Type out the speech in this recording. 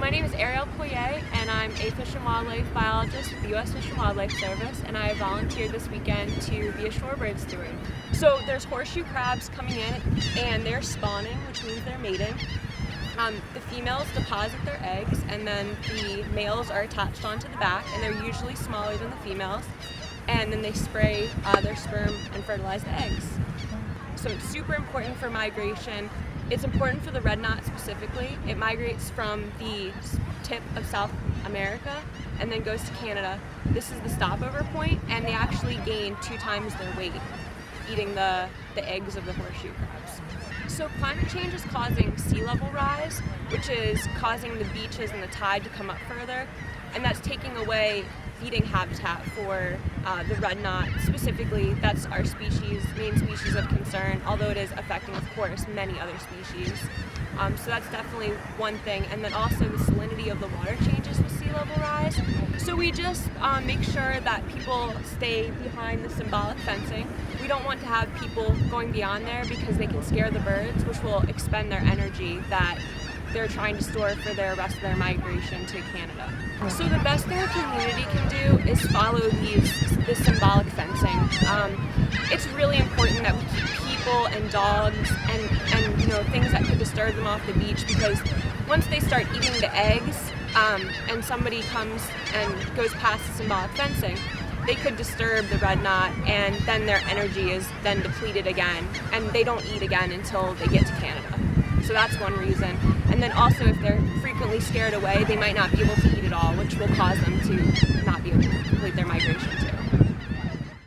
My name is Ariel Poirier, and I'm a fish and wildlife biologist with the U.S. Fish and Wildlife Service, and I volunteered this weekend to be a shorebird steward. So there's horseshoe crabs coming in, and they're spawning, which means they're mating. The females deposit their eggs, and then the males are attached onto the back, and they're usually smaller than the females, and then they spray their sperm and fertilize the eggs. So it's super important for migration. It's important for the red knot specifically. It migrates from the tip of South America and then goes to Canada. This is the stopover point, and they actually gain 2 times their weight eating the eggs of the horseshoe crabs. So climate change is causing sea level rise, which is causing the beaches and the tide to come up further, and that's taking away feeding habitat for the red knot. Specifically, that's our main species of concern, although it is affecting, of course, many other species. So that's definitely one thing. And then also the salinity of the water changes with sea level rise. So we just make sure that people stay behind the symbolic fencing. We don't want to have people going beyond there because they can scare the birds, which will expend their energy that they're trying to store for the rest of their migration to Canada. So the best thing a community can do is follow this symbolic fencing. It's really important that we keep people and dogs and things that could disturb them off the beach, because once they start eating the eggs and somebody comes and goes past the symbolic fencing, they could disturb the red knot, and then their energy is then depleted again, and they don't eat again until they get to Canada. So that's one reason. And then also, if they're frequently scared away, they might not be able to eat at all, which will cause them to not be able to complete their migration.